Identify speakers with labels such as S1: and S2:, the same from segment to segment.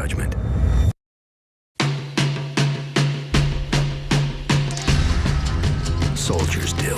S1: judgment. Soldiers do.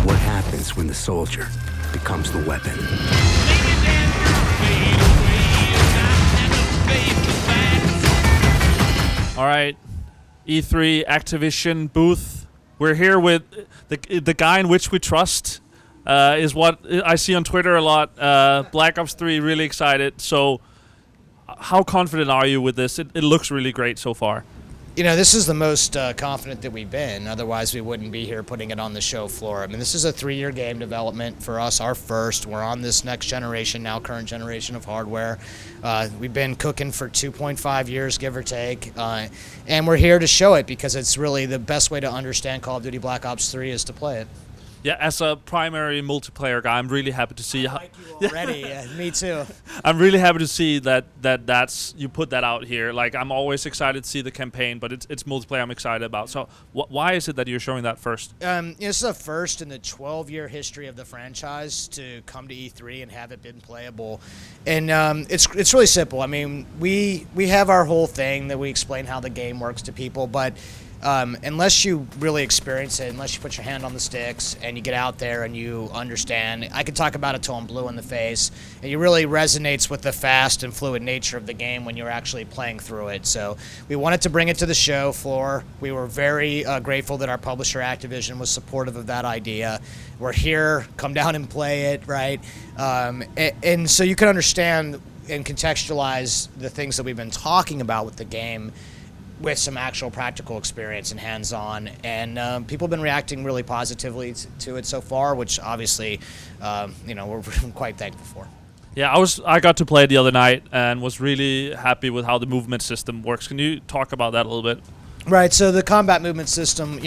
S1: What happens when the soldier becomes the weapon?
S2: All right, E3 Activision booth. We're here with the guy in which we trust. Is what I see on Twitter a lot. Black Ops 3, really excited. So, how confident are you with this? It looks really great so far.
S3: You know, this is the most confident that we've been. Otherwise, we wouldn't be here putting it on the show floor. I mean, this is a 3-year game development for us, our first. We're on this next generation, now current generation of hardware. We've been cooking for 2.5 years, give or take. And we're here to show it because it's really the best way to understand Call of Duty Black Ops 3 is to play it.
S2: Yeah, as a primary multiplayer guy, I'm really happy to see.
S3: I like you already. Yeah, me too.
S2: I'm really happy to see that's you put that out here. Like, I'm always excited to see the campaign, but it's multiplayer I'm excited about. So why is it that you're showing that first?
S3: This is the first in the 12-year history of the franchise to come to E3 and have it been playable. And it's really simple. I mean, we have our whole thing that we explain how the game works to people, but unless you really experience it, unless you put your hand on the sticks and you get out there and you understand, I could talk about it till I'm blue in the face, and it really resonates with the fast and fluid nature of the game when you're actually playing through it. So we wanted to bring it to the show floor. We were very grateful that our publisher Activision was supportive of that idea. We're here, come down and play it, right? And so you can understand and contextualize the things that we've been talking about with the game with some actual practical experience and hands-on, and people have been reacting really positively to it so far, which obviously, we're quite thankful for.
S2: Yeah, I got to play it the other night and was really happy with how the movement system works. Can you talk about that a little bit?
S3: Right. So the combat movement system,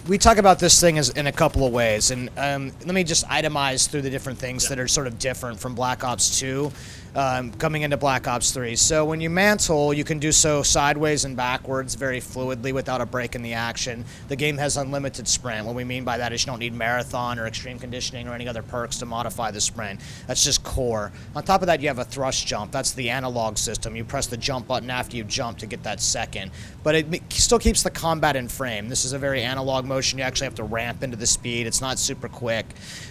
S3: we talk about this thing as in a couple of ways, and let me just itemize through the different things that are sort of different from Black Ops 2 coming into Black Ops 3. So when you mantle, you can do so sideways and backwards very fluidly without a break in the action. The game has unlimited sprint. What we mean by that is you don't need marathon or extreme conditioning or any other perks to modify the sprint. That's just core. On top of that, you have a thrust jump. That's the analog system. You press the jump button after you jump to get that second. But it still keeps the combat in frame. This is a very analog motion. You actually have to ramp into the speed. It's not super quick.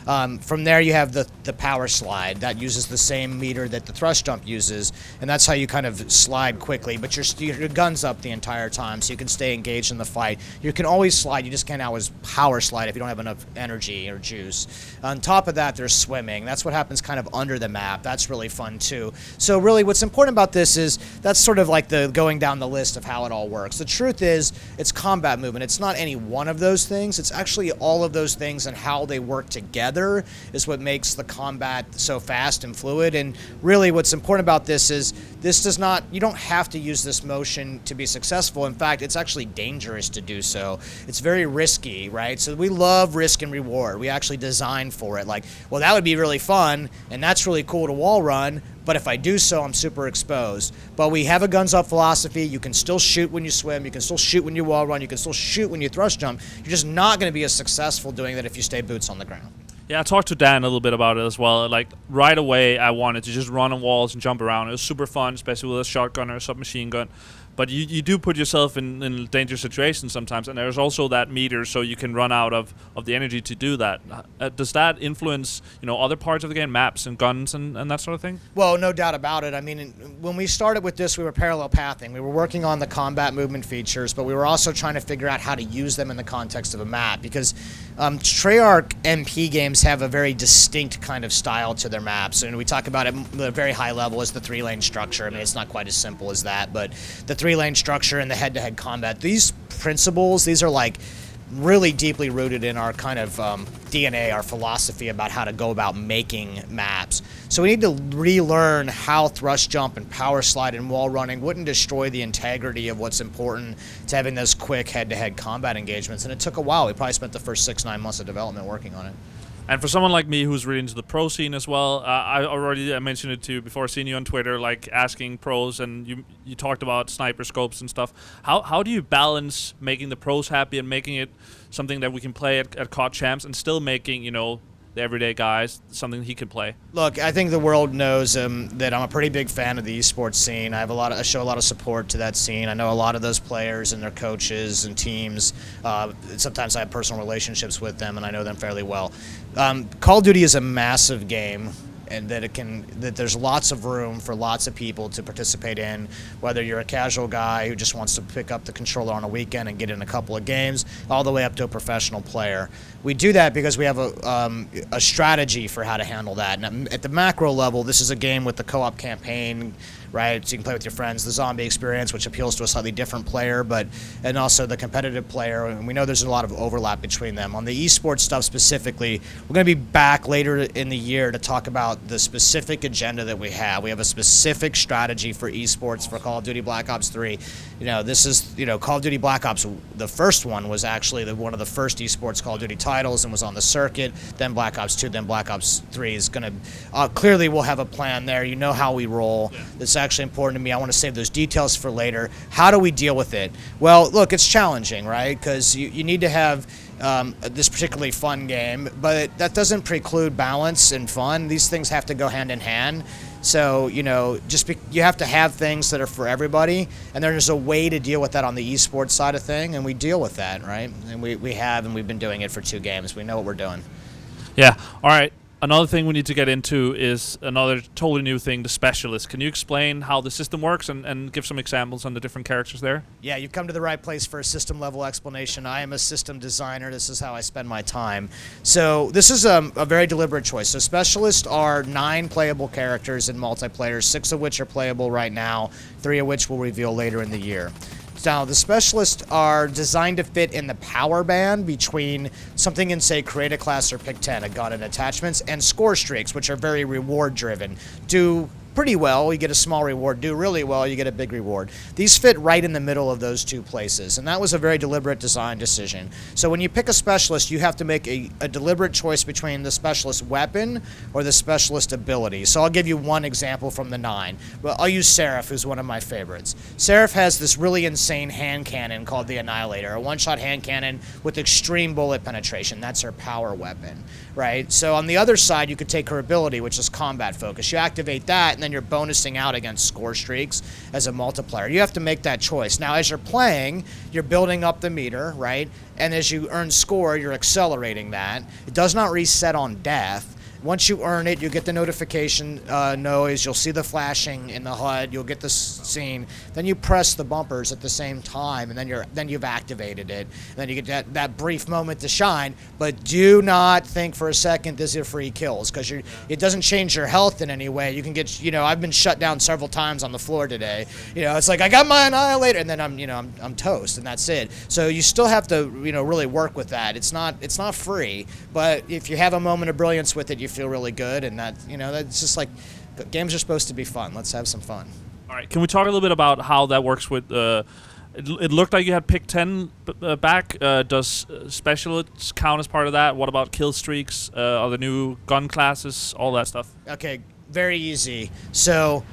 S3: From there, you have the power slide. That uses the same meter that the thrust jump uses, and that's how you kind of slide quickly, but your gun's up the entire time, so you can stay engaged in the fight. You can always slide, you just can't always power slide if you don't have enough energy or juice. On top of that, there's swimming. That's what happens kind of under the map. That's really fun too. So really what's important about this is that's sort of like the going down the list of how it all works. The truth is it's combat movement. It's not any one of those things. It's actually all of those things, and how they work together is what makes the combat so fast and fluid. And really what's important about this is you don't have to use this motion to be successful. In fact, it's actually dangerous to do so. It's very risky, right? So we love risk and reward. We actually design for it. Like, well, that would be really fun, and that's really cool to wall run, but if I do so, I'm super exposed. But we have a guns up philosophy. You can still shoot when you swim. You can still shoot when you wall run. You can still shoot when you thrust jump. You're just not going to be as successful doing that if you stay boots on the ground.
S2: Yeah, I talked to Dan a little bit about it as well. Like, right away, I wanted to just run on walls and jump around. It was super fun, especially with a shotgun or a submachine gun. But you do put yourself in dangerous situations sometimes, and there's also that meter, so you can run out of the energy to do that. Does that influence, other parts of the game, maps and guns and that sort of thing?
S3: Well, no doubt about it. I mean, when we started with this, we were parallel pathing. We were working on the combat movement features, but we were also trying to figure out how to use them in the context of a map, because Treyarch MP games have a very distinct kind of style to their maps, and we talk about it at a very high level as the 3-lane structure. I mean, it's not quite as simple as that, but the 3-lane structure and the head-to-head combat, these principles, these are like really deeply rooted in our kind of DNA, our philosophy about how to go about making maps. So we need to relearn how thrust jump and power slide and wall running wouldn't destroy the integrity of what's important to having those quick head-to-head combat engagements. And it took a while. We probably spent the first 6-9 months of development working on it.
S2: And for someone like me who's really into the pro scene as well, I mentioned it to you before, seeing you on Twitter, like asking pros, and you talked about sniper scopes and stuff. How do you balance making the pros happy and making it something that we can play at COD Champs and still making, the everyday guys, something he could play?
S3: Look, I think the world knows that I'm a pretty big fan of the esports scene. I show a lot of support to that scene. I know a lot of those players and their coaches and teams. Sometimes I have personal relationships with them, and I know them fairly well. Call of Duty is a massive game, and that there's lots of room for lots of people to participate in, whether you're a casual guy who just wants to pick up the controller on a weekend and get in a couple of games, all the way up to a professional player. We do that because we have a strategy for how to handle that. And at the macro level, this is a game with the co-op campaign, right? So you can play with your friends, the zombie experience, which appeals to a slightly different player, and also the competitive player, and we know there's a lot of overlap between them. On the esports stuff specifically, we're going to be back later in the year to talk about the specific agenda that we have. We have a specific strategy for esports for Call of Duty Black Ops 3. This is, Call of Duty Black Ops, the first one was actually one of the first esports Call of Duty titles and was on the circuit, then Black Ops 2, then Black Ops 3 is going to, clearly we'll have a plan there. You know how we roll. It's actually important to me. I want to save those details for later. How do we deal with it? Well, look, it's challenging, right? Because you need to have this particularly fun game, but that doesn't preclude balance and fun. These things have to go hand in hand. So, you have to have things that are for everybody, and there's a way to deal with that on the esports side of thing, and we deal with that, right? And we've been doing it for 2 games. We know what we're doing.
S2: Yeah. All right. Another thing we need to get into is another totally new thing, the Specialist. Can you explain how the system works and give some examples on the different characters there?
S3: Yeah, you've come to the right place for a system-level explanation. I am a system designer. This is how I spend my time. So this is a very deliberate choice. So Specialists are 9 playable characters in multiplayer, 6 of which are playable right now, 3 of which we'll reveal later in the year. Now, the Specialists are designed to fit in the power band between something in, say, Create a Class or Pick 10, a gun and attachments, and Score Streaks, which are very reward-driven. Do pretty well, you get a small reward. Do really well, you get a big reward. These fit right in the middle of those 2 places, and that was a very deliberate design decision. So when you pick a Specialist, you have to make a deliberate choice between the Specialist weapon or the Specialist ability. So I'll give you one example from the 9. Well, I'll use Seraph, who's one of my favorites. Seraph has this really insane hand cannon called the Annihilator, a one-shot hand cannon with extreme bullet penetration. That's her power weapon, right? So on the other side, you could take her ability, which is combat focus. You activate that, and then you're bonusing out against Score Streaks as a multiplier. You have to make that choice. Now, as you're playing, you're building up the meter, right? And as you earn score, you're accelerating that. It does not reset on death. Once you earn it, you get the notification noise, you'll see the flashing in the HUD, you'll get the scene, then you press the bumpers at the same time, and then you've activated it. And then you get that brief moment to shine, but do not think for a second this is free kills, because it doesn't change your health in any way. You can get, I've been shut down several times on the floor today. It's like, I got my Annihilator, and then I'm toast, and that's it. So you still have to, really work with that. It's not free, but if you have a moment of brilliance with it, you feel really good, and that's just like, games are supposed to be fun. Let's have some fun.
S2: All right, can we talk a little bit about how that works with it looked like you had pick 10 back. Does Specialists count as part of that? What about kill streaks, are the new gun classes, all that stuff?
S3: Okay, very easy. So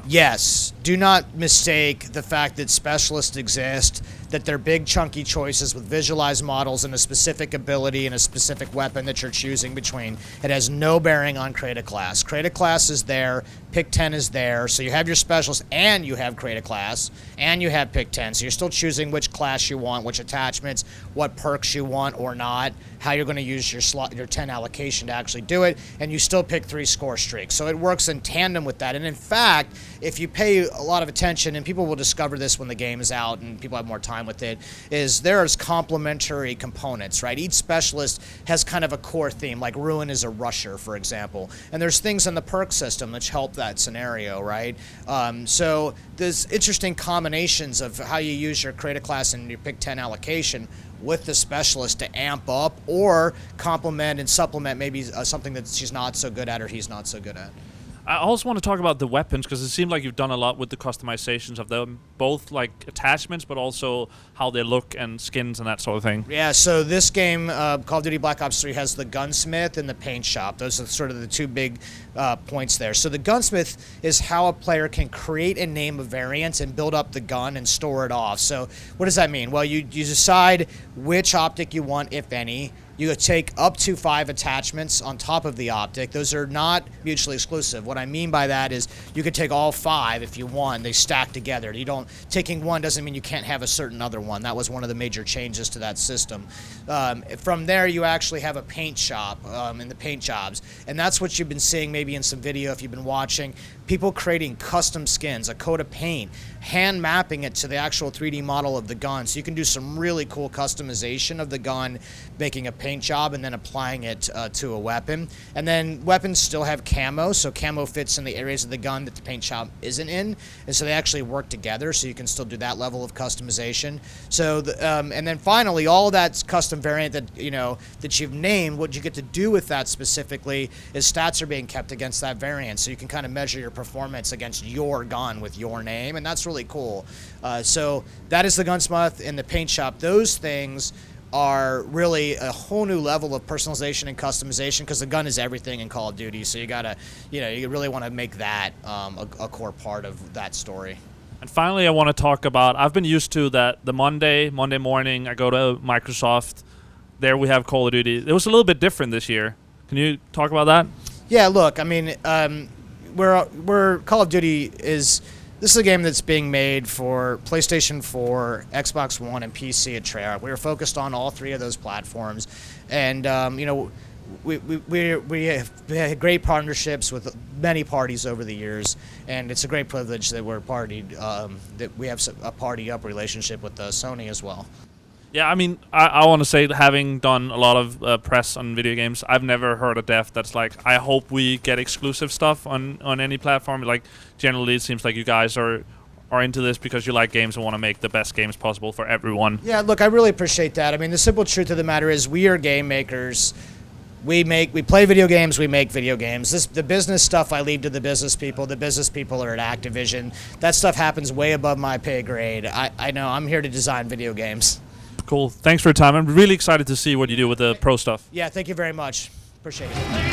S3: yes, do not mistake the fact that Specialists exist, that they're big chunky choices with visualized models and a specific ability and a specific weapon that you're choosing between. It has no bearing on Create a Class. Create a Class is there, Pick 10 is there, so you have your Specialist and you have Create a Class and you have Pick 10, so you're still choosing which class you want, which attachments, what perks you want or not, how you're going to use your 10 allocation to actually do it, and you still pick 3 Score Streaks. So it works in tandem with that, and in fact, if you pay a lot of attention, and people will discover this when the game is out and people have more time with it, is there's complementary components, right? Each Specialist has kind of a core theme, like Ruin is a rusher, for example, and there's things in the perk system which help that scenario, right? So there's interesting combinations of how you use your Create a Class and your Pick 10 allocation with the Specialist to amp up or complement and supplement maybe something that she's not so good at or he's not so good at.
S2: I also want to talk about the weapons, because it seemed like you've done a lot with the customizations of them, both like attachments, but also how they look and skins and that sort of thing.
S3: Yeah, so this game, Call of Duty Black Ops 3, has the Gunsmith and the Paint Shop. Those are sort of the 2 big points there. So the Gunsmith is how a player can create and name a variant and build up the gun and store it off. So what does that mean? Well, you decide which optic you want, if any. You take up to 5 attachments on top of the optic. Those are not mutually exclusive. What I mean by that is you could take all 5 if you want. They stack together. Taking one doesn't mean you can't have a certain other one. That was one of the major changes to that system. From there, you actually have a paint shop in the paint jobs, and that's what you've been seeing maybe in some video if you've been watching. People creating custom skins, a coat of paint, hand mapping it to the actual 3D model of the gun. So you can do some really cool customization of the gun, making a paint job and then applying it to a weapon. And then weapons still have camo, so camo fits in the areas of the gun that the paint job isn't in, and so they actually work together, so you can still do that level of customization. So, and then finally, all that custom variant that that you've named, what you get to do with that specifically is stats are being kept against that variant, so you can kind of measure your performance against your gun with your name, and that's really cool. So that is the Gunsmith and the paint shop. Those things are really a whole new level of personalization and customization, because the gun is everything in Call of Duty, so you gotta, you really want to make that a core part of that story.
S2: And finally, I want to talk about, I've been used to that the Monday morning, I go to Microsoft, there we have Call of Duty. It was a little bit different this year. Can you talk about that?
S3: Yeah, look, I mean, we're Call of Duty is, this is a game that's being made for PlayStation 4, Xbox One, and PC at Treyarch. We were focused on all 3 of those platforms, and we have had great partnerships with many parties over the years, and it's a great privilege that we're partied, that we have a party-up relationship with Sony as well.
S2: Yeah, I mean, I want to say, having done a lot of press on video games, I've never heard a dev that's like, I hope we get exclusive stuff on any platform. Like, generally, it seems like you guys are into this because you like games and want to make the best games possible for everyone.
S3: Yeah, look, I really appreciate that. I mean, the simple truth of the matter is we are game makers. We play video games, we make video games. The business stuff I leave to the business people. The business people are at Activision. That stuff happens way above my pay grade. I know, I'm here to design video games.
S2: Cool. Thanks for your time. I'm really excited to see what you do with the pro stuff.
S3: Yeah, thank you very much. Appreciate it.